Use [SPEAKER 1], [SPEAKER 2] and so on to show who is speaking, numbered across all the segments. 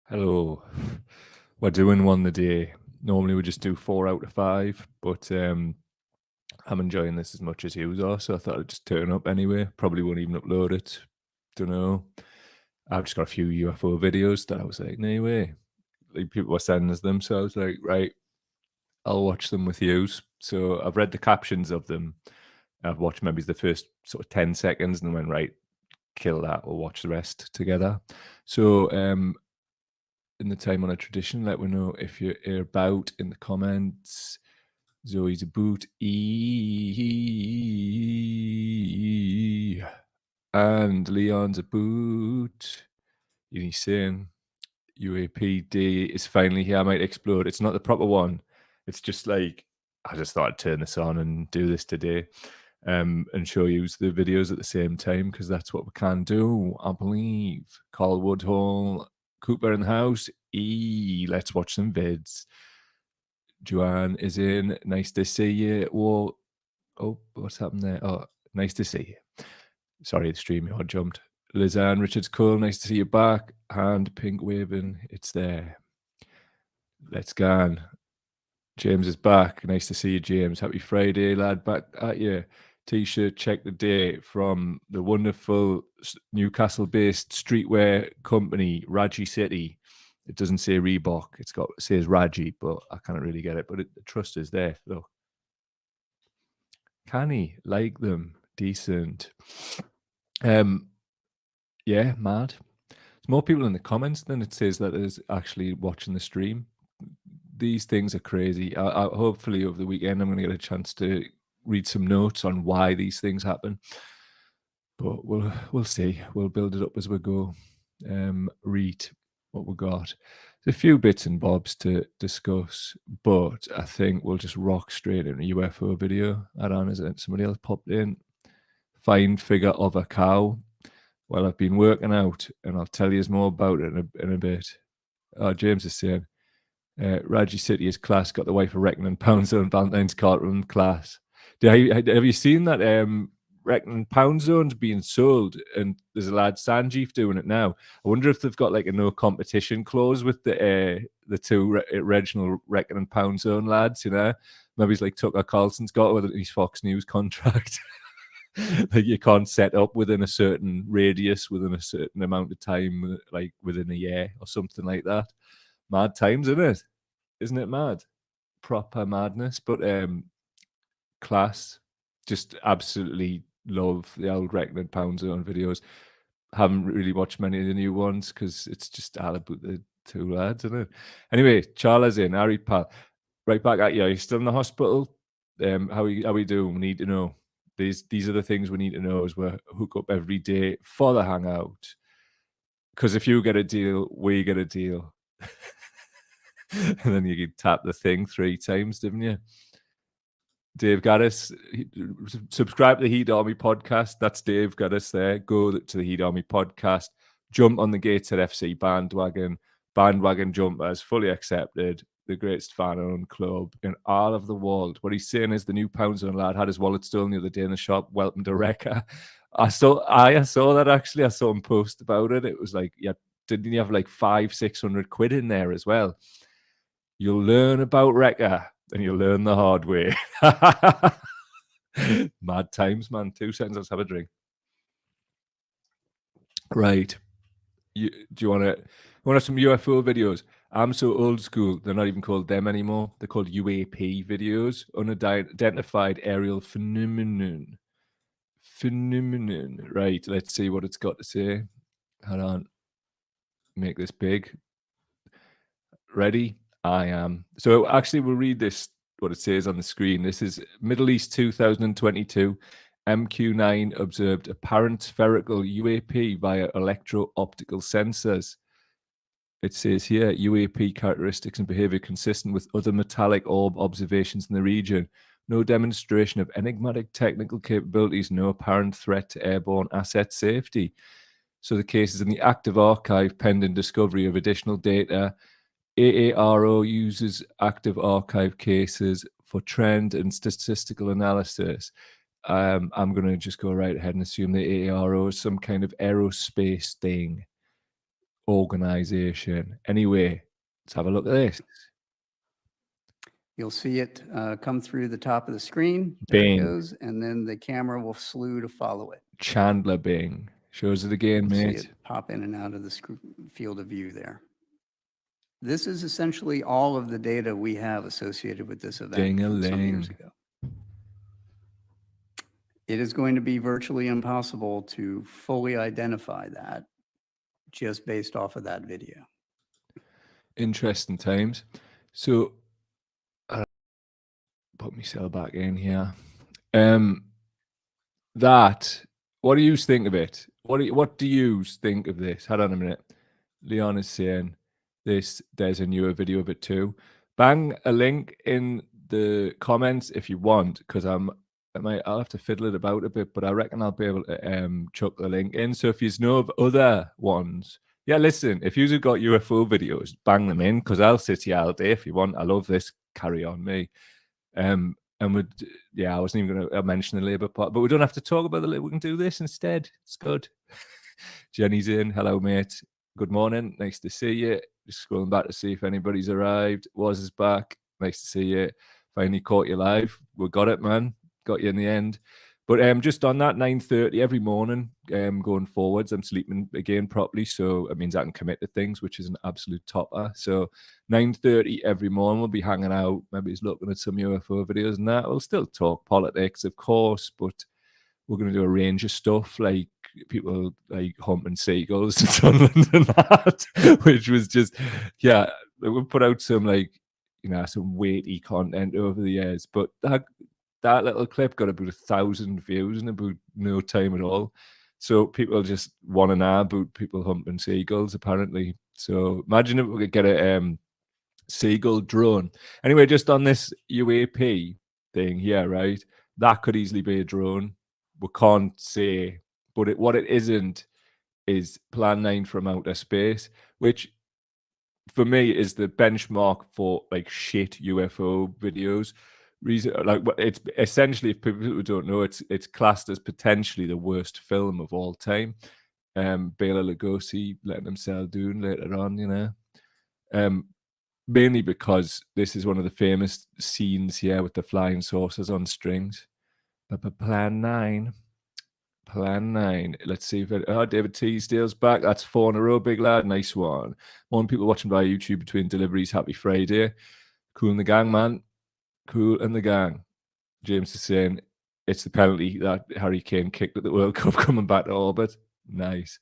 [SPEAKER 1] Hello. We're doing one a day. Normally we just do 4 out of 5, but I'm enjoying this as much as you are, so I thought I'd just turn up anyway. Probably won't even upload it. Don't know. I've just got a few UFO videos that I was like, no way. Like people were sending us them, so I was like, right, I'll watch them with you. So I've read the captions of them. I've watched maybe the first sort of 10 seconds and then went, right, kill that. We'll watch the rest together. So in the time on a tradition, let me know if you're about in the comments. Zoe's a boot. And Leon's a boot. He's saying UAPD is finally here. I might explode. It's not the proper one. It's just like I just thought I'd turn this on and do this today. And show you the videos at the same time because that's what we can do, I believe. Carl Woodhall, Cooper in the house. Let's watch some vids. Joanne is in. Nice to see you. Whoa. Oh, what's happened there? Oh, nice to see you. Sorry, the stream yard jumped. Lizanne Richards Cole, nice to see you back. Hand pink waving. It's there. Let's go on. James is back. Nice to see you, James. Happy Friday, lad. Back at you. T-shirt, check the day from the wonderful Newcastle-based streetwear company, Raji City. It doesn't say Reebok. It says Raji, but I can't really get it. But the trust is there. Look. Canny, like them. Decent. Yeah, mad. There's more people in the comments than it says that is actually watching the stream. These things are crazy. Hopefully over the weekend I'm going to get a chance to read some notes on why these things happen. But we'll see. We'll build it up as we go. Read what we got. There's a few bits and bobs to discuss, but I think we'll just rock straight in a UFO video. I don't know, is it somebody else popped in? Fine figure of a cow. Well, I've been working out, and I'll tell you more about it in a bit. James is saying, Raji City is class, got the wife of Reckoning Pounds on Valentine's card from class. Have you seen that Reckoning Pound Zone's being sold, and there's a lad Sanjeev doing it now. I wonder if they've got like a no competition clause with the two original Reckoning Pound Zone lads, you know? Maybe it's like Tucker Carlson's got with his Fox News contract. Like you can't set up within a certain radius, within a certain amount of time, like within a year or something like that. Mad times, isn't it? Isn't it mad? Proper madness, but class. Just absolutely love the old Reckoning Pound Zone videos. Haven't really watched many of the new ones because it's just all about the two lads, isn't it? Anyway, Charla's in, Harry pal. Right back at you. Are you still in the hospital? How are we doing? We need to know. These are the things we need to know as we hook up every day for the hangout. Because if you get a deal, we get a deal. And then you can tap the thing 3 times, didn't you? Dave Gaddis, subscribe to the Heat Army podcast. That's Dave Gaddis there. Go to the Heat Army podcast. Jump on the Gateshead FC bandwagon. Bandwagon jumpers, fully accepted. The greatest fan-owned club in all of the world. What he's saying is the new Pounds-on lad had his wallet stolen the other day in the shop. Welcome to Wrecker. I saw that actually. I saw him post about it. It was like, yeah, didn't he have like 500-600 quid in there as well? You'll learn about Wrecker and you'll learn the hard way. Mad times, man. 2 seconds, let's have a drink. Right. Do you want some UFO videos? I'm so old school, they're not even called them anymore. They're called UAP videos, unidentified aerial phenomenon. Right, let's see what it's got to say. Hold on. Make this big. Ready? I am. So actually, we'll read this, what it says on the screen. This is Middle East 2022. MQ-9 observed apparent spherical UAP via electro-optical sensors. It says here, UAP characteristics and behavior consistent with other metallic orb observations in the region. No demonstration of enigmatic technical capabilities, no apparent threat to airborne asset safety. So the case is in the active archive pending discovery of additional data. AARO uses active archive cases for trend and statistical analysis. I'm going to just go right ahead and assume the AARO is some kind of aerospace thing. organization. Anyway, let's have a look at this.
[SPEAKER 2] You'll see it come through the top of the screen.
[SPEAKER 1] Bing.
[SPEAKER 2] There it goes. And then the camera will slew to follow it.
[SPEAKER 1] Chandler Bing. Shows it again,
[SPEAKER 2] You'll
[SPEAKER 1] mate.
[SPEAKER 2] see it pop in and out of the field of view there. This is essentially all of the data we have associated with this event from some years ago. It is going to be virtually impossible to fully identify that just based off of that video.
[SPEAKER 1] Interesting times. So, put myself back in here. That, what do you think of it? What do you think of this? Hold on a minute. Leon is saying this. There's a newer video of it too. Bang a link in the comments if you want, because I'll have to fiddle it about a bit, but I reckon I'll be able to chuck the link in. So if you know of other ones, yeah, listen, if you've got UFO videos, bang them in, because I'll sit here all day if you want. I love this. Carry on, me. And I wasn't even going to mention the Labour part, but we don't have to talk about the Labour. We can do this instead. It's good. Jenny's in. Hello, mate. Good morning. Nice to see you. Just scrolling back to see if anybody's arrived. Was is back. Nice to see you. Finally caught you live. We got it, man. Got you in the end. But just on that, 9:30 every morning, going forwards, I'm sleeping again properly, so it means I can commit to things, which is an absolute topper. So 9:30 every morning, we'll be hanging out, maybe he's looking at some UFO videos and that. We'll still talk politics, of course, but we're going to do a range of stuff, like people like humping seagulls in Sunderland and that, which was just, yeah, we'll put out some some weighty content over the years, but that little clip got about 1,000 views in about no time at all. So people just want to know about people humping seagulls, apparently. So imagine if we could get a seagull drone. Anyway, just on this UAP thing here, right? That could easily be a drone. We can't say, but what it isn't is Plan 9 from outer space, which for me is the benchmark for like shit UFO videos. Reason, like, it's essentially, if people who don't know, it's classed as potentially the worst film of all time. Bela Lugosi letting himself down later on, you know. Mainly because this is one of the famous scenes here with the flying saucers on strings. Plan 9. Plan 9. Let's see if David Teasdale's back. That's 4 in a row, big lad. Nice one. More people watching via YouTube between deliveries. Happy Friday. Cool in the gang, man. Cool in the gang. James is saying it's the penalty that Harry Kane kicked at the World Cup coming back to orbit. Nice.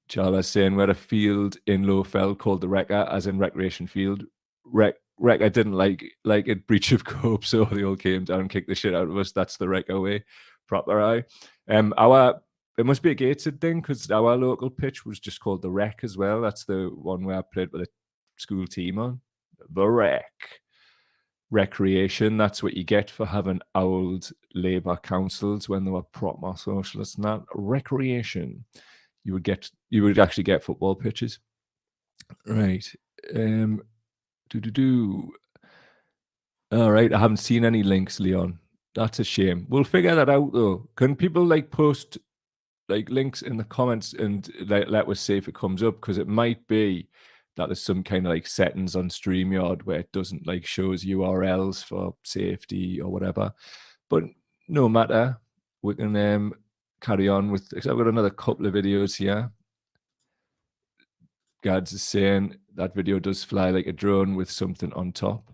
[SPEAKER 1] Charles saying we're a field in Lowfell called the Wrecker, as in recreation field. Wrecker didn't like it, breach of cope, so they all came down and kicked the shit out of us. That's the Wrecker way. Proper eye. It must be a Gateshead thing, because our local pitch was just called the Wreck as well. That's the one where I played with a school team on. The Wreck. Recreation, that's what you get for having old Labour councils when they were proper socialists and that. Recreation. You would actually get football pitches. Right. All right, I haven't seen any links, Leon. That's a shame. We'll figure that out though. Can people post links in the comments and let us see if it comes up? Because it might be that there's some kind of settings on StreamYard where it doesn't show us URLs for safety or whatever. But no matter, we can carry on with. I've got another couple of videos here. Gads is saying that video does fly like a drone with something on top.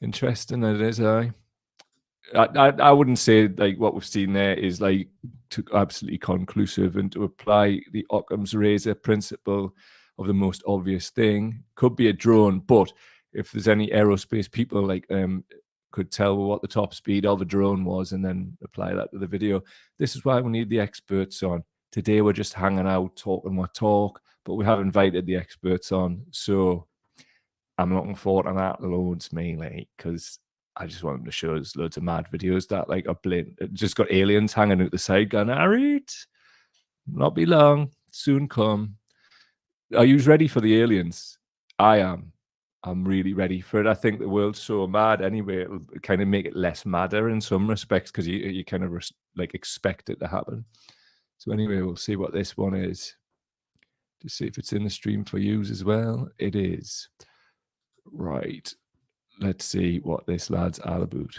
[SPEAKER 1] Interesting, it is, I wouldn't say what we've seen there is absolutely conclusive, and to apply the Occam's razor principle of the most obvious thing could be a drone, but if there's any aerospace people could tell what the top speed of a drone was and then apply that to the video. This is why we need the experts on. Today we're just hanging out, talking our talk, but we have invited the experts on, so I'm looking forward to that loads, mainly because I just want them to show us loads of mad videos that are blatant. Just got aliens hanging out the side going, all right, not be long, soon come. Are you ready for the aliens? I am. I'm really ready for it. I think the world's so mad anyway, it'll kind of make it less madder in some respects, because you kind of expect it to happen. So anyway, we'll see what this one is. to see if it's in the stream for you as well. It is. Right. Let's see what this lad's all about.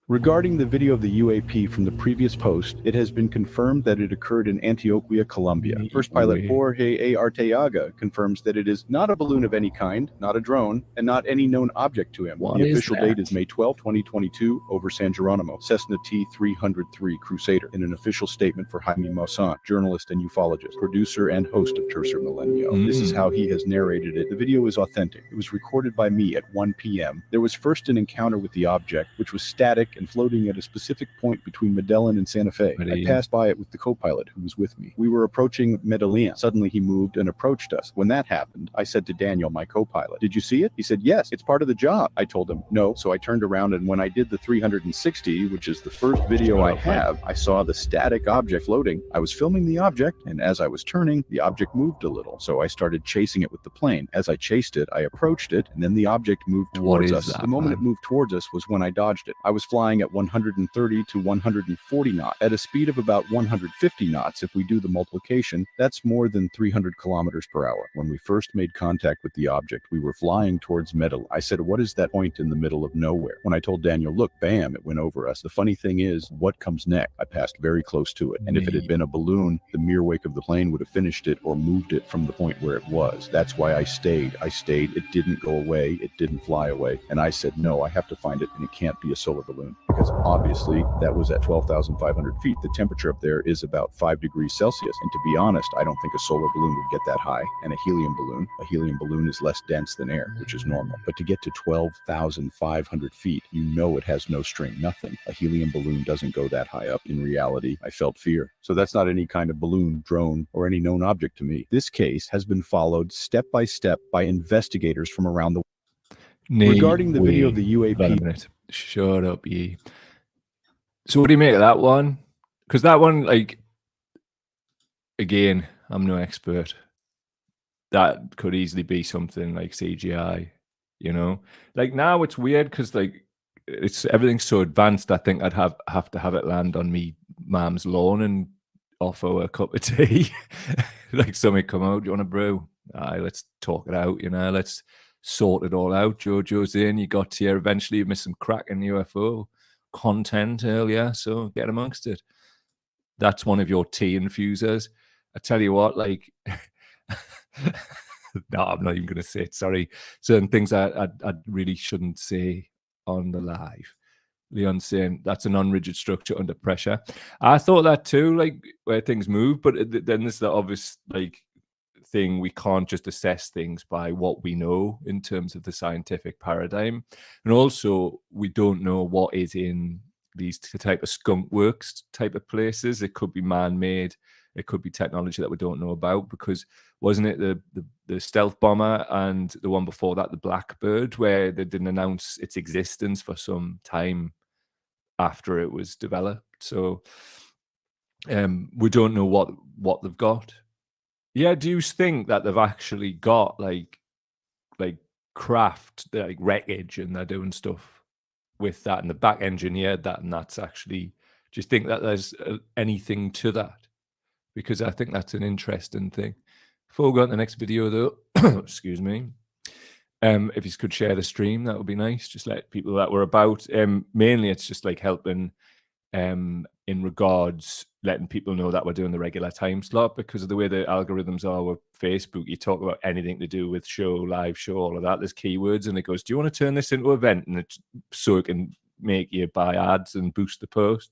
[SPEAKER 3] Regarding the video of the UAP from the previous post, it has been confirmed that it occurred in Antioquia, Colombia. First pilot Jorge A. Arteaga confirms that it is not a balloon of any kind, not a drone, and not any known object to him. The official date is May 12, 2022, over San Geronimo, Cessna T-303 Crusader, in an official statement for Jaime Maussan, journalist and ufologist, producer and host of Tercer Milenio. This is how he has narrated it. The video is authentic. It was recorded by me at 1 p.m. There was first an encounter with the object, which was static and floating at a specific point between Medellin and Santa Fe. I passed by it with the co-pilot who was with me. We were approaching Medellin. Suddenly he moved and approached us. When that happened, I said to Daniel, my co-pilot, "Did you see it?" He said, "Yes, it's part of the job." I told him, "No." So I turned around, and when I did the 360, which is the first video I have, I saw the static object floating. I was filming the object, and as I was turning, the object moved a little. So I started chasing it with the plane. As I chased it, I approached it, and then the object moved towards us. The moment it moved towards us was when I dodged it. I was flying at 130 to 140 knots. At a speed of about 150 knots, if we do the multiplication, that's more than 300 kilometers per hour. When we first made contact with the object, we were flying towards Medellin. I said, "What is that point in the middle of nowhere?" When I told Daniel, "Look, bam, it went over us." The funny thing is, what comes next? I passed very close to it. And if it had been a balloon, the mere wake of the plane would have finished it or moved it from the point where it was. That's why I stayed. It didn't go away. It didn't fly away. And I said, no, I have to find it, and it can't be a solar balloon, because obviously that was at 12,500 feet. The temperature up there is about 5 degrees Celsius. And to be honest, I don't think a solar balloon would get that high. And a helium balloon is less dense than air, which is normal. But to get to 12,500 feet, you know it has no string, nothing. A helium balloon doesn't go that high up. In reality, I felt fear. So that's not any kind of balloon, drone, or any known object to me. This case has been followed step by step by investigators from around the world. Regarding the video of the UAP...
[SPEAKER 1] Shut up, ye. So what do you make of that one? Because that one, like, again, I'm no expert. That could easily be something like CGI, you know? Like, now it's weird because, like, everything's so advanced. I think I'd have to have it land on me mom's lawn and offer her a cup of tea. Like, somebody come out, "Do you want a brew?" Aye, let's talk it out, you know? Let's sort it all out. Jojo's in, you got here eventually. You missed some cracking UFO content earlier, so get amongst it. That's one of your tea infusers. I tell you what, like, no, I'm not even going to say it. Sorry. Certain things I really shouldn't say on the live. Leon's saying that's a non-rigid structure under pressure. I thought that too, like where things move, but then there's the obvious, like, thing, we can't just assess things by what we know in terms of the scientific paradigm, and also we don't know what is in these type of skunk works type of places. It could be man-made, it could be technology that we don't know about, because wasn't it the stealth bomber and the one before that, the Blackbird, where they didn't announce its existence for some time after it was developed? So we don't know what they've got. Yeah, do you think that they've actually got like craft, like wreckage, and they're doing stuff with that, and the back engineered that, and that's actually? Do you think that there's anything to that? Because I think that's an interesting thing. Before we go on to the next video, though, excuse me, if you could share the stream, that would be nice. Just let people that we're about. Mainly, it's just like helping. In regards letting people know that we're doing the regular time slot, because of the way the algorithms are with Facebook. You talk about anything to do with show, live show, all of that, there's keywords, and it goes, "Do you want to turn this into an event?" And it's so it can make you buy ads and boost the post.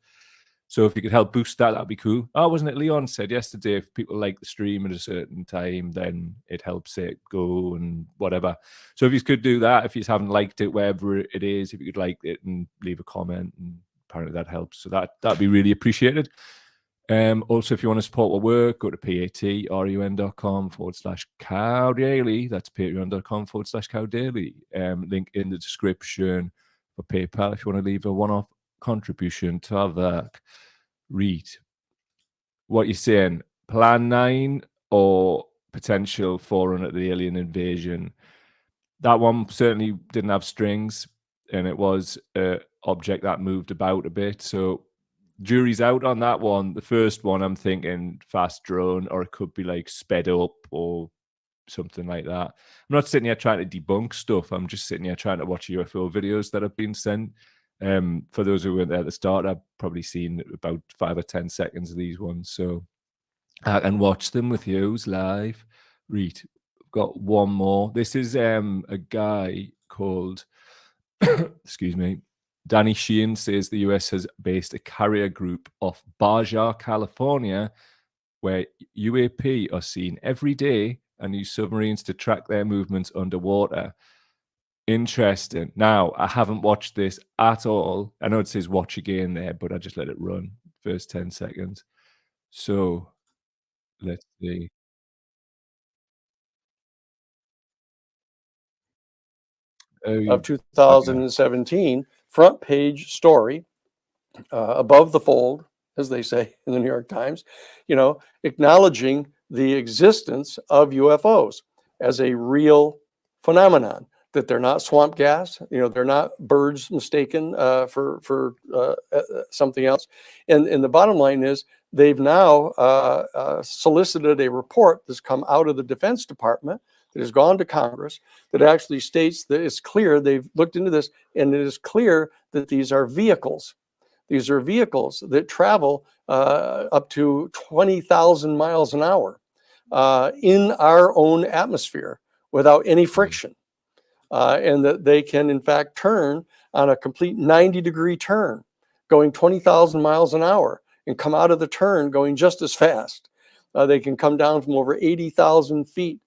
[SPEAKER 1] So if you could help boost that, that'd be cool. Oh, wasn't it Leon said yesterday, if people like the stream at a certain time, then it helps it go and whatever. So if you could do that, if you haven't liked it, wherever it is, if you could like it and leave a comment, and apparently that helps. So that'd be really appreciated. Also, if you want to support our work, go to patreon.com/cowdaily. That's patreon.com/cowdaily. Link in the description for PayPal if you want to leave a one-off contribution to our work. Read what you're saying. Plan 9 or potential forerunner of the alien invasion. That one certainly didn't have strings, and it was an object that moved about a bit. So jury's out on that one. The first one, I'm thinking fast drone, or it could be like sped up or something like that. I'm not sitting here trying to debunk stuff. I'm just sitting here trying to watch UFO videos that have been sent. For those who weren't there at the start, I've probably seen about 5 or 10 seconds of these ones, so I can watch them with yous live. Read. Got one more. This is a guy called excuse me. Danny Sheehan says the US has based a carrier group off Baja, California, where UAP are seen every day and use submarines to track their movements underwater. Interesting. Now, I haven't watched this at all. I know it says watch again there, but I just let it run first 10 seconds. So let's see.
[SPEAKER 4] Of 2017, front page story, above the fold, as they say in the New York Times, acknowledging the existence of UFOs as a real phenomenon, that they're not swamp gas, they're not birds mistaken for something else. And the bottom line is they've now solicited a report that's come out of the Defense Department that has gone to Congress that actually states that it's clear, they've looked into this, and it is clear that these are vehicles. These are vehicles that travel up to 20,000 miles an hour in our own atmosphere without any friction. And that they can, in fact, turn on a complete 90-degree turn, going 20,000 miles an hour, and come out of the turn going just as fast. They can come down from over 80,000 feet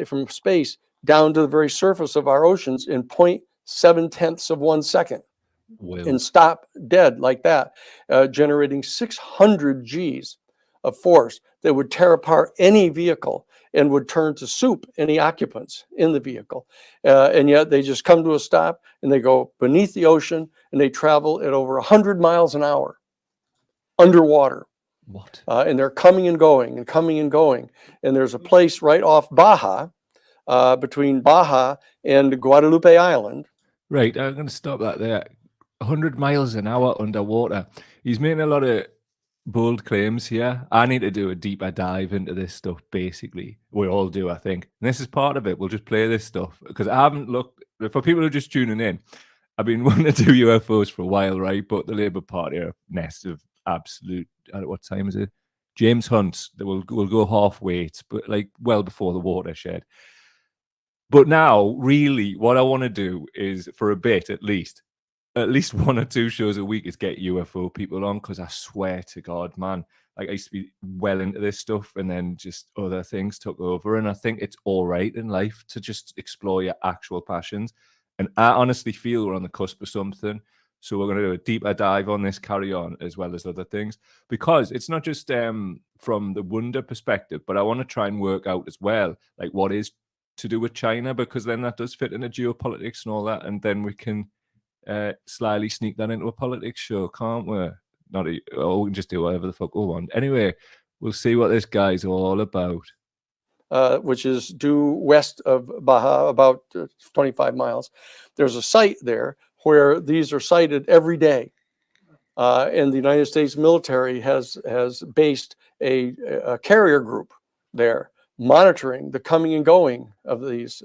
[SPEAKER 4] from space down to the very surface of our oceans in 0.7 of 1 second. And stop dead like that, generating 600 Gs of force that would tear apart any vehicle and would turn to soup any occupants in the vehicle. And yet they just come to a stop and they go beneath the ocean and they travel at over 100 miles an hour underwater.
[SPEAKER 1] What?
[SPEAKER 4] And they're coming and going and coming and going. And there's a place right off Baja, between Baja and Guadalupe Island.
[SPEAKER 1] Right, I'm going to stop that there. 100 miles an hour underwater. He's making a lot of bold claims here. I need to do a deeper dive into this stuff, basically. We all do, I think. And this is part of it. We'll just play this stuff because I haven't looked. For people who are just tuning in, I've been wanting to do UFOs for a while, right? But the Labour Party are a nest of absolute. What time is it? James Hunt. We'll go halfway, but like well before the watershed. But now, really, what I want to do is, for a bit at least 1 or 2 shows a week, is get UFO people on, because I swear to God, man, like I used to be well into this stuff and then just other things took over. And I think it's all right in life to just explore your actual passions. And I honestly feel we're on the cusp of something. So we're going to do a deeper dive on this, carry on, as well as other things, because it's not just from the wonder perspective, but I want to try and work out as well, like what is to do with China, because then that does fit into geopolitics and all that. And then we can slyly sneak that into a politics show, can't we? We can just do whatever the fuck we want. Anyway, we'll see what this guy's all about.
[SPEAKER 4] Which is due west of Baja, about 25 miles. There's a site there where these are sighted every day. And the United States military has based a carrier group there, monitoring the coming and going of these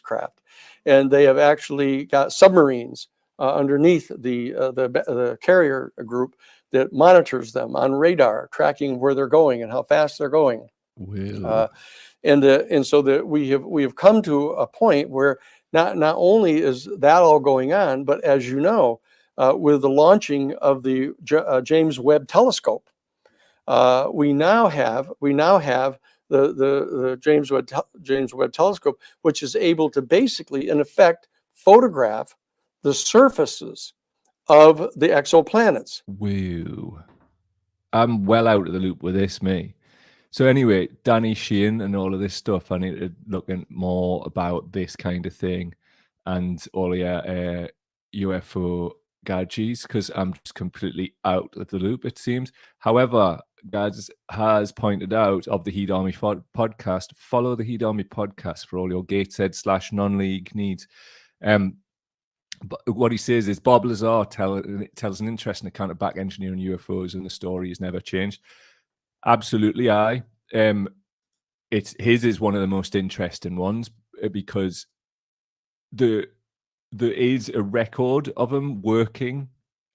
[SPEAKER 4] craft. And they have actually got submarines underneath the carrier group that monitors them on radar, tracking where they're going and how fast they're going. And so that we have come to a point where not only is that all going on, but as you know, with the launching of the James Webb Telescope, we now have the James Webb Telescope, which is able to basically, in effect, photograph the surfaces of the exoplanets.
[SPEAKER 1] Woo. I'm well out of the loop with this, me. So anyway, Danny Sheehan and all of this stuff, I need to look in more about this kind of thing and all your UFO gadgets, because I'm just completely out of the loop, it seems. However, Gads has pointed out of the Heed Army podcast, follow the Heed Army podcast for all your Gateshead / non-league needs. But what he says is Bob Lazar tells an interesting account of back engineering UFOs, and the story has never changed. Absolutely, his is one of the most interesting ones because there is a record of him working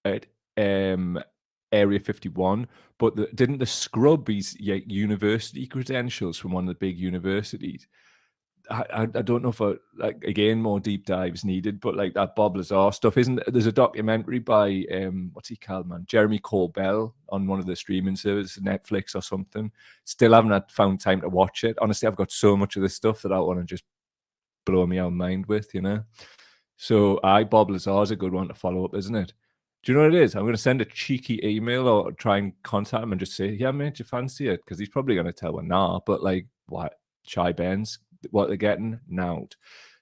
[SPEAKER 1] at Area 51, but didn't the scrub his university credentials from one of the big universities? I don't know if again more deep dives needed, but like that Bob Lazar stuff there's a documentary by what's he called, man, Jeremy Corbell on one of the streaming services, Netflix or something. Still haven't found time to watch it. Honestly, I've got so much of this stuff that I want to just blow me out mind with, you know. So Bob Lazar is a good one to follow up, isn't it? Do you know what it is? I'm going to send a cheeky email or try and contact him and just say, yeah, mate, you fancy it? Because he's probably going to tell me, nah, but like, what? Shy Benz, what they're getting? Now.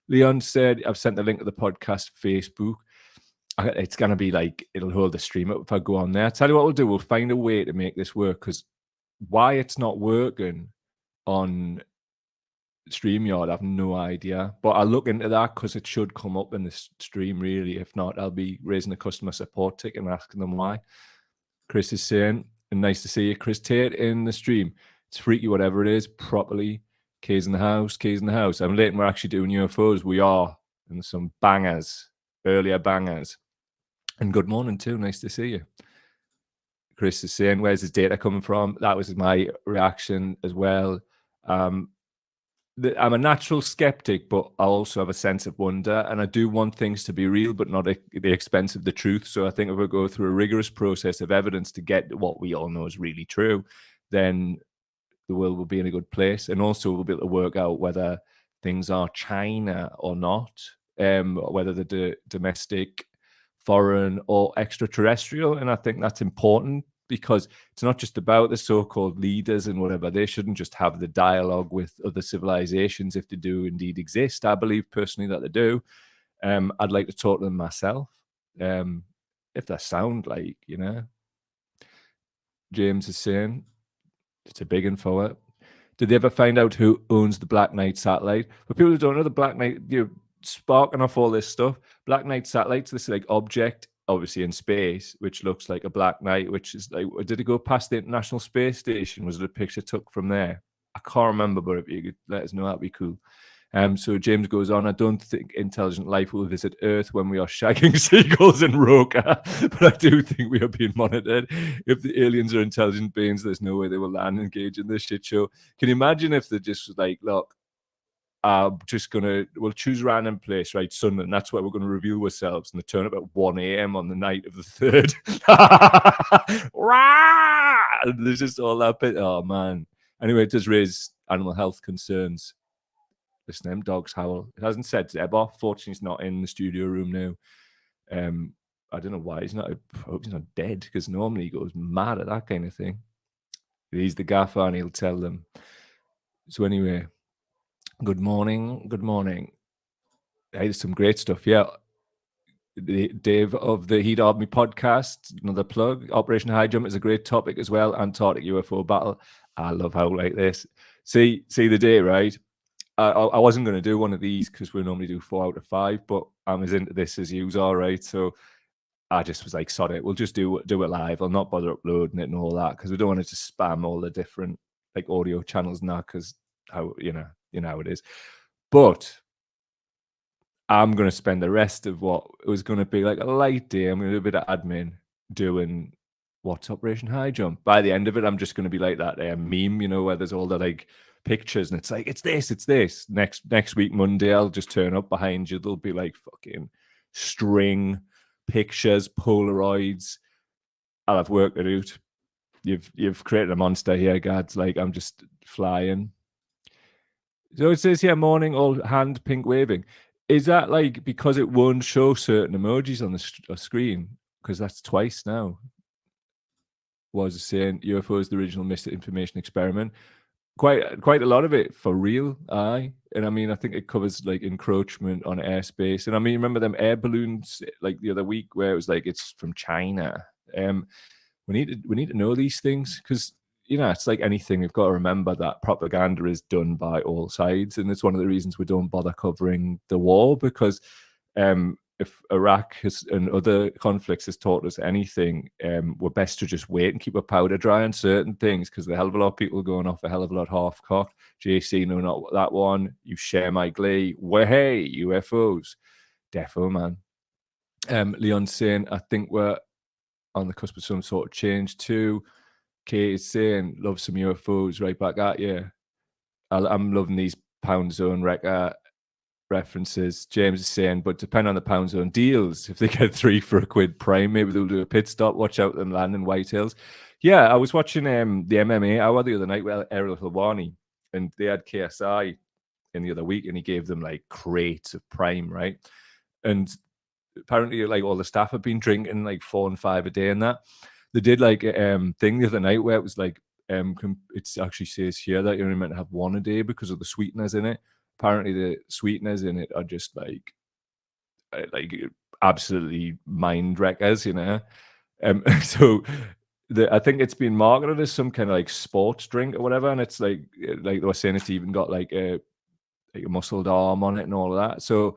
[SPEAKER 1] Leon said, I've sent the link to the podcast Facebook. It's going to be like, it'll hold the stream up if I go on there. I'll tell you what we'll do. We'll find a way to make this work, because why it's not working on StreamYard, I have no idea, but I'll look into that because it should come up in the stream, really. If not, I'll be raising a customer support ticket and asking them why. Chris is saying, and nice to see you, Chris Tate, in the stream. It's freaky, whatever it is, properly. Keys in the house, keys in the house. I'm late and we're actually doing UFOs. We are, and some bangers, earlier bangers. And good morning too, nice to see you. Chris is saying, where's his data coming from? That was my reaction as well. I'm a natural skeptic, but I also have a sense of wonder, and I do want things to be real, but not at the expense of the truth. So I think if we go through a rigorous process of evidence to get what we all know is really true, then the world will be in a good place. And also we'll be able to work out whether things are China or not, whether they're domestic, foreign, or extraterrestrial. And I think that's important, because it's not just about the so-called leaders and whatever. They shouldn't just have the dialogue with other civilizations if they do indeed exist. I believe personally that they do. I'd like to talk to them myself, if they sound like, you know. James is saying, it's a big info. Did they ever find out who owns the Black Knight satellite? For people who don't know, the Black Knight, sparking off all this stuff, Black Knight satellites, this like object, obviously in space, which looks like a Black Knight, which is like, did it go past the International Space Station? Was it a picture took from there? I can't remember, but if you could let us know, that'd be cool. So James goes on, I don't think intelligent life will visit Earth when we are shagging seagulls in Roka, but I do think we are being monitored. If the aliens are intelligent beings, there's no way they will land and engage in this shit show. Can you imagine if they're just like, look, we'll choose a random place, right, Sunday, and that's where we're going to reveal ourselves, and they turn up at 1 a.m. on the night of the 3rd. And there's just all that bit. Oh man. Anyway, it does raise animal health concerns. Listen, them dogs howl. It hasn't said Zeb off. Fortunately, he's not in the studio room now. I don't know why he's not. I hope he's not dead, because normally he goes mad at that kind of thing. He's the gaffer and he'll tell them. So anyway, good morning. Good morning. Hey, there's some great stuff. Yeah. Dave of the Heat Army podcast, another plug. Operation High Jump is a great topic as well. Antarctic UFO battle. I love how like this. See the day, right? I wasn't going to do one of these because we normally do 4 out of 5, but I'm as into this as you are, right? So I just was like, sod it. We'll just do it live. I'll not bother uploading it and all that, because we don't want to just spam all the different like audio channels now, because how you know how it is. But I'm going to spend the rest of what it was going to be like a light day. I'm going to do a bit of admin doing what's Operation High Jump. By the end of it, I'm just going to be like that meme, where there's all the like pictures and it's like, it's this. Next week, Monday, I'll just turn up behind you. There'll be like fucking string pictures, Polaroids. I'll have work to do. You've created a monster here, Gads. Like, I'm just flying. So it says here, morning, all hand pink waving. Is that like because it won't show certain emojis on the screen? Because that's twice now. Was it saying UFO is the original misinformation experiment? Quite a lot of it for real, aye. And I mean, I think it covers like encroachment on airspace. And I mean, remember them air balloons like the other week where it was like it's from China. We need to know these things, because it's like anything. We've got to remember that propaganda is done by all sides, and it's one of the reasons we don't bother covering the war, because if Iraq and other conflicts has taught us anything, we're best to just wait and keep our powder dry on certain things, because the hell of a lot of people going off a hell of a lot half-cocked. JC, no, not that one. You share my glee. Well, hey, UFOs. Defo, man. Leon's saying, I think we're on the cusp of some sort of change too. Kate is saying, love some UFOs, right back at you. I'm loving these Pound Zone references. James is saying, but depend on the Pound Zone deals. If they get 3 for £1 prime, maybe they'll do a pit stop. Watch out them land in White Hills. Yeah, I was watching the MMA hour the other night with Errol Hilwani, and they had KSI in the other week, and he gave them like crates of prime, right? And apparently, like, all the staff have been drinking like 4 and 5 a day, and that they did like a thing the other night where it was like it actually says here that you're only meant to have 1 a day because of the sweeteners in it. Apparently the sweeteners in it are just like absolutely mind wreckers, you know. So I think it's been marketed as some kind of like sports drink or whatever, and it's like they were saying it's even got like a muscled arm on it and all of that. So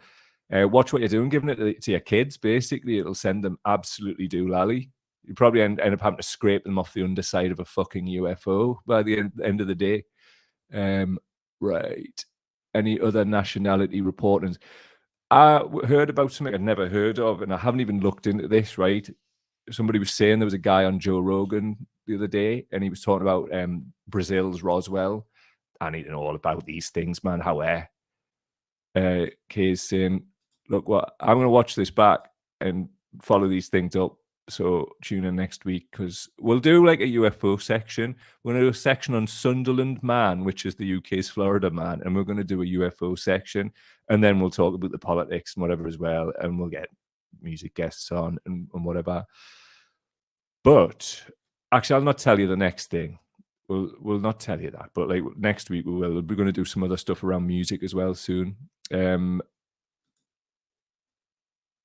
[SPEAKER 1] watch what you're doing, giving it to your kids. Basically, it'll send them absolutely doolally. You probably end up having to scrape them off the underside of a fucking UFO by the end of the day. Right. Any other nationality reportings? I heard about something I'd never heard of, and I haven't even looked into this, right? Somebody was saying there was a guy on Joe Rogan the other day, and he was talking about Brazil's Roswell. I need to know all about these things, man. How Kay's saying, look, what I'm going to watch this back and follow these things up. So tune in next week, because we'll do like a UFO section. We're going to do a section on Sunderland Man, which is the UK's Florida Man, and we're going to do a UFO section, and then we'll talk about the politics and whatever as well, and we'll get music guests on and whatever. But actually, I'll not tell you the next thing. We'll not tell you that, but like next week we will. We're going to do some other stuff around music as well soon.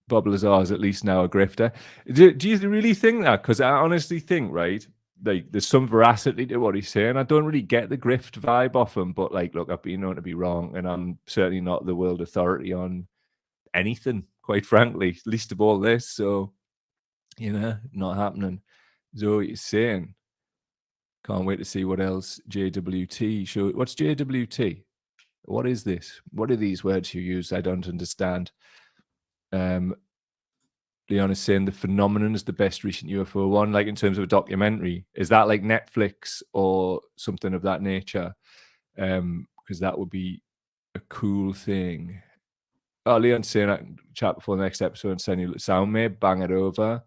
[SPEAKER 1] Bob Lazar is at least now a grifter. Do you really think that? Because I honestly think, right, like there's some veracity to what he's saying. I don't really get the grift vibe off him, but like, look, I've been known to be wrong, and I'm certainly not the world authority on anything, quite frankly, least of all this. So, you know, not happening. Zoe is saying, can't wait to see what else JWT show. What's JWT? What is this? What are these words you use? I don't understand. Leon is saying The Phenomenon is the best recent UFO one, like in terms of a documentary. Is that like Netflix or something of that nature? Because that would be a cool thing. Oh, Leon's saying I can chat before the next episode and send you the sound, mate. Bang it over.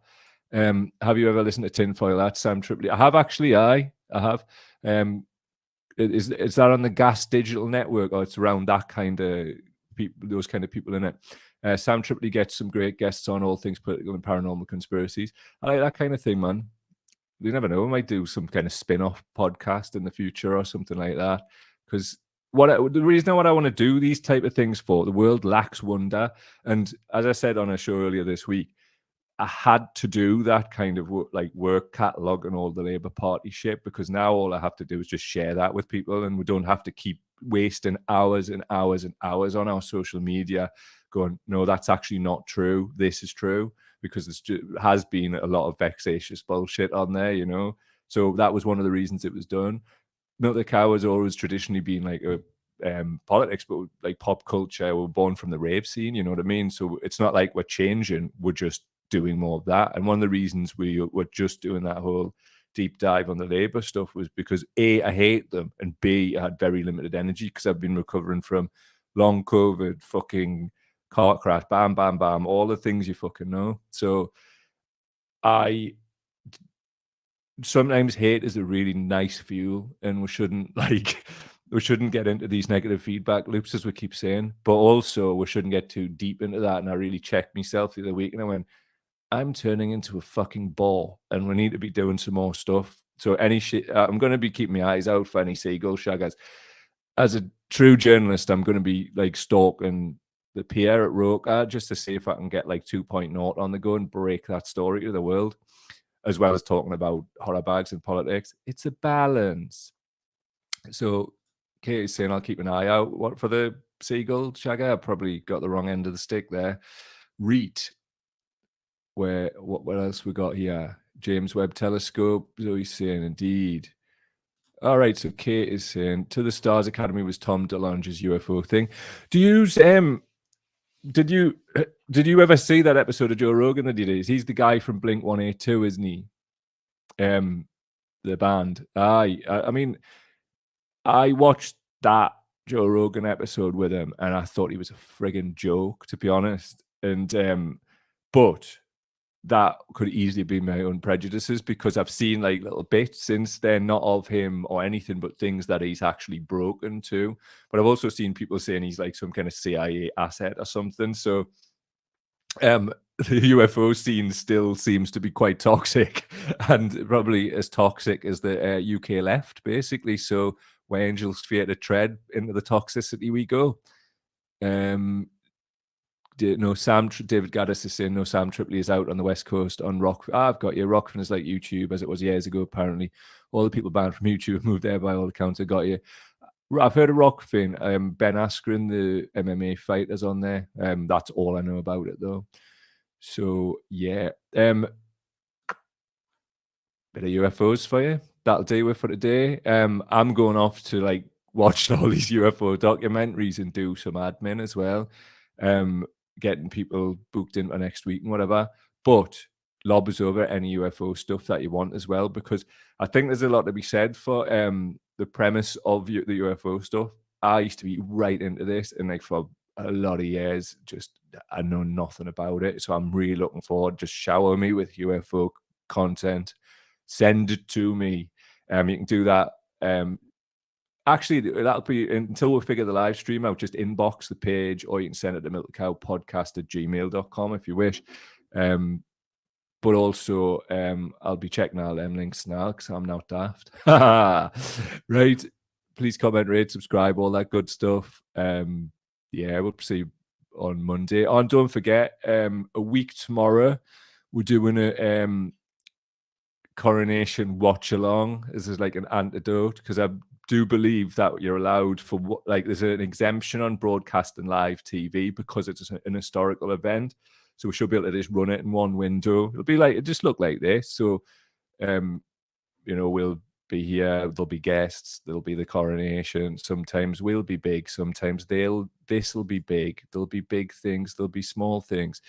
[SPEAKER 1] Have you ever listened to Tinfoil? That's Sam Tripoli. I have actually. I have. Is that on the Gas Digital Network, or it's around that kind of people, those kind of people in it? Sam Tripoli gets some great guests on all things political and paranormal conspiracies. I like that kind of thing, man. You never know. We might do some kind of spin-off podcast in the future or something like that. Because the reason what I want to do these type of things for, the world lacks wonder. And as I said on a show earlier this week, I had to do that kind of work catalog and all the Labour Party shit, because now all I have to do is just share that with people, and we don't have to keep wasting hours and hours and hours on our social media going, no, that's actually not true. This is true, because there has been a lot of vexatious bullshit on there, you know. So that was one of the reasons it was done. Not that Cow has always traditionally been like a politics, but like pop culture. We're born from the rave scene, you know what I mean? So it's not like we're changing, we're just doing more of that. And one of the reasons we were just doing that whole deep dive on the Labour stuff was because A, I hate them, and B, I had very limited energy because I've been recovering from long COVID, fucking car crash, bam, bam, bam, all the things you fucking know. So I sometimes hate is a really nice fuel, and we shouldn't get into these negative feedback loops, as we keep saying, but also we shouldn't get too deep into that. And I really checked myself the other week, and I went, I'm turning into a fucking ball, and we need to be doing some more stuff. So any shit, I'm going to be keeping my eyes out for any seagull shaggers. As a true journalist, I'm going to be like stalking the Pierre at Roca just to see if I can get like 2.0 on the go and break that story to the world, as well as talking about horror bags and politics. It's a balance. So Katie's saying I'll keep an eye out. What for the seagull shagger? I probably got the wrong end of the stick there. Reet. What else we got here? James Webb Telescope. Zoe's saying indeed. All right, so Kate is saying To the Stars Academy was Tom DeLonge's UFO thing. Do you did you ever see that episode of Joe Rogan that he did? He's the guy from Blink 182, isn't he? The band. I mean, I watched that Joe Rogan episode with him, and I thought he was a friggin' joke, to be honest. And but that could easily be my own prejudices, because I've seen like little bits since then, not of him or anything, but things that he's actually broken to. But I've also seen people saying he's like some kind of CIA asset or something. So the UFO scene still seems to be quite toxic, and probably as toxic as the UK left, basically. So where angels fear to tread, into the toxicity we go. No, David Gaddis is saying no, Sam Tripoli is out on the West Coast on Rock. I've got you. Rockfin is like YouTube as it was years ago, apparently. All the people banned from YouTube have moved there by all accounts. I got you. I've heard of Rockfin. Ben Askren, the MMA fighter's on there. That's all I know about it, though. So, yeah. Bit of UFOs for you. That'll do it for today. I'm going off to like watch all these UFO documentaries and do some admin as well. Getting people booked in for next week and whatever. But lob us over any UFO stuff that you want as well, because I think there's a lot to be said for the premise of the UFO stuff. I used to be right into this, and like for a lot of years, just I know nothing about it. So I'm really looking forward. Just shower me with UFO content. Send it to me. You can do that. Actually, that'll be until we figure the live stream out. Just inbox the page, or you can send it to milkcowpodcast@gmail.com if you wish. But also, I'll be checking out them links now because I'm not daft. Right. Please comment, rate, subscribe, all that good stuff. Yeah, we'll see on Monday. Oh, and don't forget, a week tomorrow, we're doing a coronation watch along. This is like an antidote, because I do believe that you're allowed for like there's an exemption on broadcasting live TV because it's an historical event. So we should be able to just run it in one window. It'll be like, it just look like this. So, we'll be here. There'll be guests. There'll be the coronation. Sometimes we'll be big. Sometimes this will be big. There'll be big things. There'll be small things.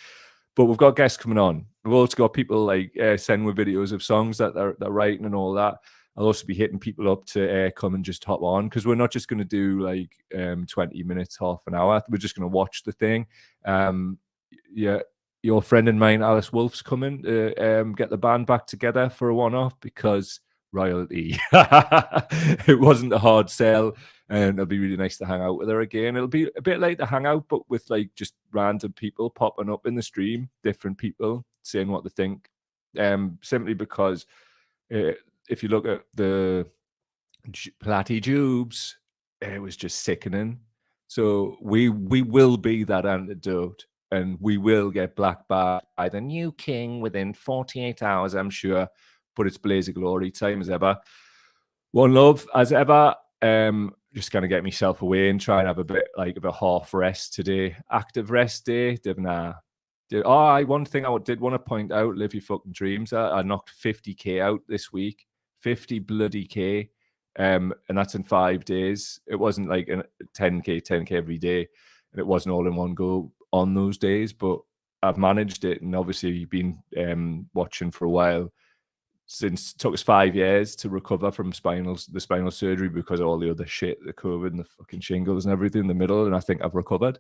[SPEAKER 1] But we've got guests coming on. We've also got people like send with videos of songs that they're writing and all that. I'll also be hitting people up to come and just hop on, because we're not just going to do like 20 minutes, half an hour. We're just going to watch the thing. Yeah, your friend and mine, Alice Wolf's coming to get the band back together for a one-off, because royalty. It wasn't a hard sell, and it'll be really nice to hang out with her again. It'll be a bit like the Hangout, but with like just random people popping up in the stream, different people saying what they think. Simply because if you look at the Platty Jubes, it was just sickening. So we will be that antidote, and we will get blackballed by the new king within 48 hours, I'm sure. But it's blaze of glory time as ever. One love as ever. Just gonna get myself away and try and have a bit like of a half rest today. Active rest day. One thing I did want to point out, live your fucking dreams. I knocked 50k out this week. 50 bloody K. And that's in 5 days. It wasn't like a 10k every day, and it wasn't all in one go on those days, but I've managed it. And obviously you've been watching for a while. Since it took us 5 years to recover from the spinal surgery because of all the other shit, the COVID and the fucking shingles and everything in the middle, and I think I've recovered.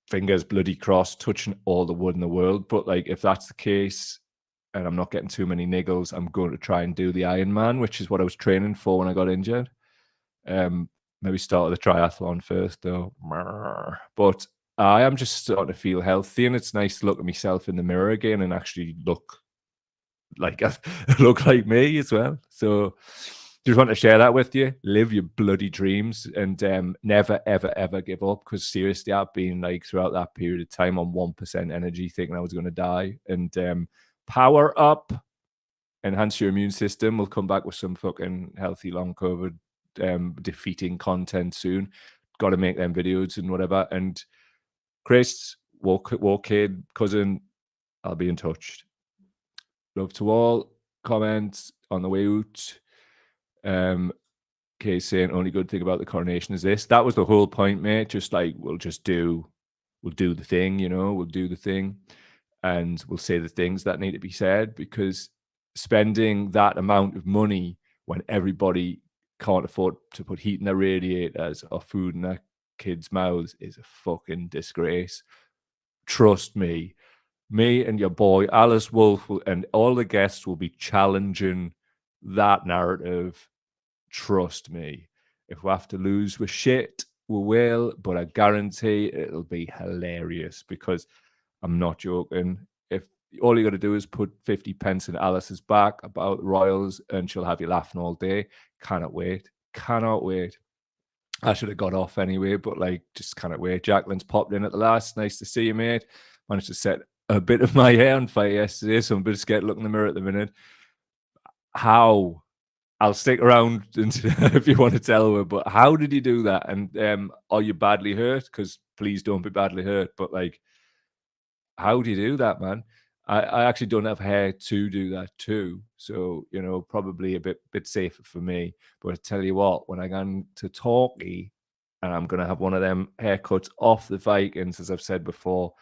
[SPEAKER 1] Fingers bloody crossed, touching all the wood in the world. But like, if that's the case and I'm not getting too many niggles, I'm going to try and do the Ironman, which is what I was training for when I got injured. Maybe start with the triathlon first though. But I am just starting to feel healthy, and it's nice to look at myself in the mirror again and actually look like me as well. So just want to share that with you. Live your bloody dreams, and never ever give up, because seriously, I've been like throughout that period of time on 1% energy, thinking I was going to die. And power up, enhance your immune system. We'll come back with some fucking healthy long COVID defeating content soon. Got to make them videos and whatever. And Chris, War kid, cousin, I'll be in touch. Love to all. Comments on the way out. Kay saying only good thing about the coronation is this. That was the whole point, mate. Just like we'll do the thing, you know, we'll do the thing, and we'll say the things that need to be said, because spending that amount of money when everybody can't afford to put heat in their radiators or food in their kids' mouths is a fucking disgrace. Trust me. Me and your boy Alice Wolf and all the guests will be challenging that narrative. Trust me. If we have to lose with shit, we will, but I guarantee it'll be hilarious, because I'm not joking. If all you got to do is put 50 pence in Alice's back about Royals and she'll have you laughing all day. Cannot wait. Cannot wait. I should have got off anyway, but like, just cannot wait. Jacqueline's popped in at the last. Nice to see you, mate. Managed to set a bit of my hair on fire yesterday, so I'm a bit scared to look in the mirror at the minute. How? I'll stick around if you want to tell her, but how did you do that? And are you badly hurt? Because please don't be badly hurt, but like, how do you do that, man? I actually don't have hair to do that too, so you know, probably a bit safer for me. But I tell you what, when I go to Torquay, and I'm gonna have one of them haircuts off the Vikings, as I've said before,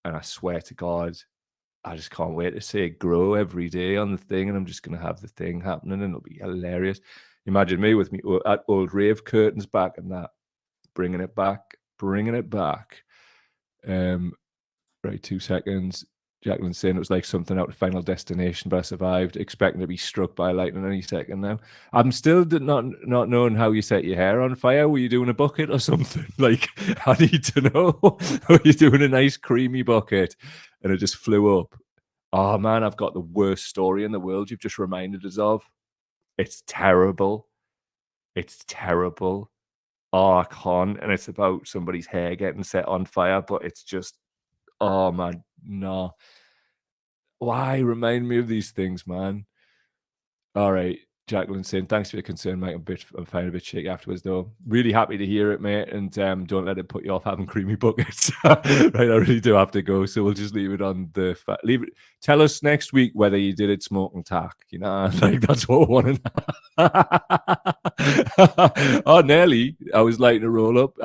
[SPEAKER 1] and I swear to God, I just can't wait to see it grow every day on the thing, and I'm just gonna have the thing happening, and it'll be hilarious. Imagine me with me at old rave curtains back and that, bringing it back. Right, 2 seconds. Jacqueline saying it was like something out of Final Destination, but I survived, expecting to be struck by lightning any second now. I'm still not knowing how you set your hair on fire. Were you doing a bucket or something? Like, I need to know. Were you doing a nice creamy bucket and it just flew up? Oh man, I've got the worst story in the world you've just reminded us of. It's terrible. It's terrible. Oh, I can't. And it's about somebody's hair getting set on fire, but it's just, oh man, no. Why remind me of these things, man? All right, Jacqueline saying, thanks for your concern, mate. I'm feeling a bit shaky afterwards, though. Really happy to hear it, mate. And don't let it put you off having creamy buckets. Right, I really do have to go, so we'll just leave it on the leave it. Tell us next week whether you did it smoking tack. You know, like that's what we want to know. Oh, Nelly, I was lighting a roll up.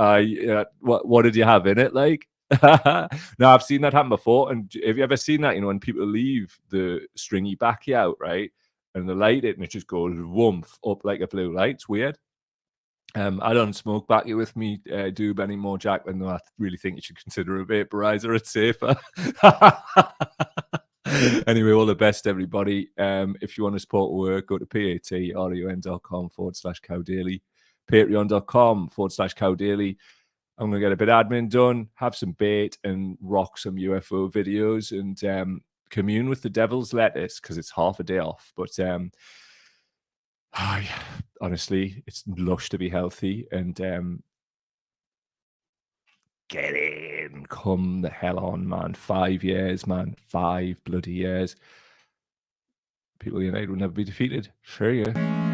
[SPEAKER 1] What did you have in it, like? No, I've seen that happen before. And have you ever seen that? You know, when people leave the stringy backy out, right? And they light it and it just goes woomph up like a blue light. It's weird. I don't smoke backy with me doob anymore, Jacqueline, though I really think you should consider a vaporizer. It's safer. Anyway, all the best, everybody. If you want to support work, go to patreon.com/cowdaily, patreon.com/cowdaily. I'm going to get a bit of admin done, have some bait, and rock some UFO videos, and commune with the devil's lettuce, because it's half a day off. But honestly, it's lush to be healthy, and get in. Come the hell on, man. 5 years, man. 5 bloody years. People United will never be defeated. Sure, yeah.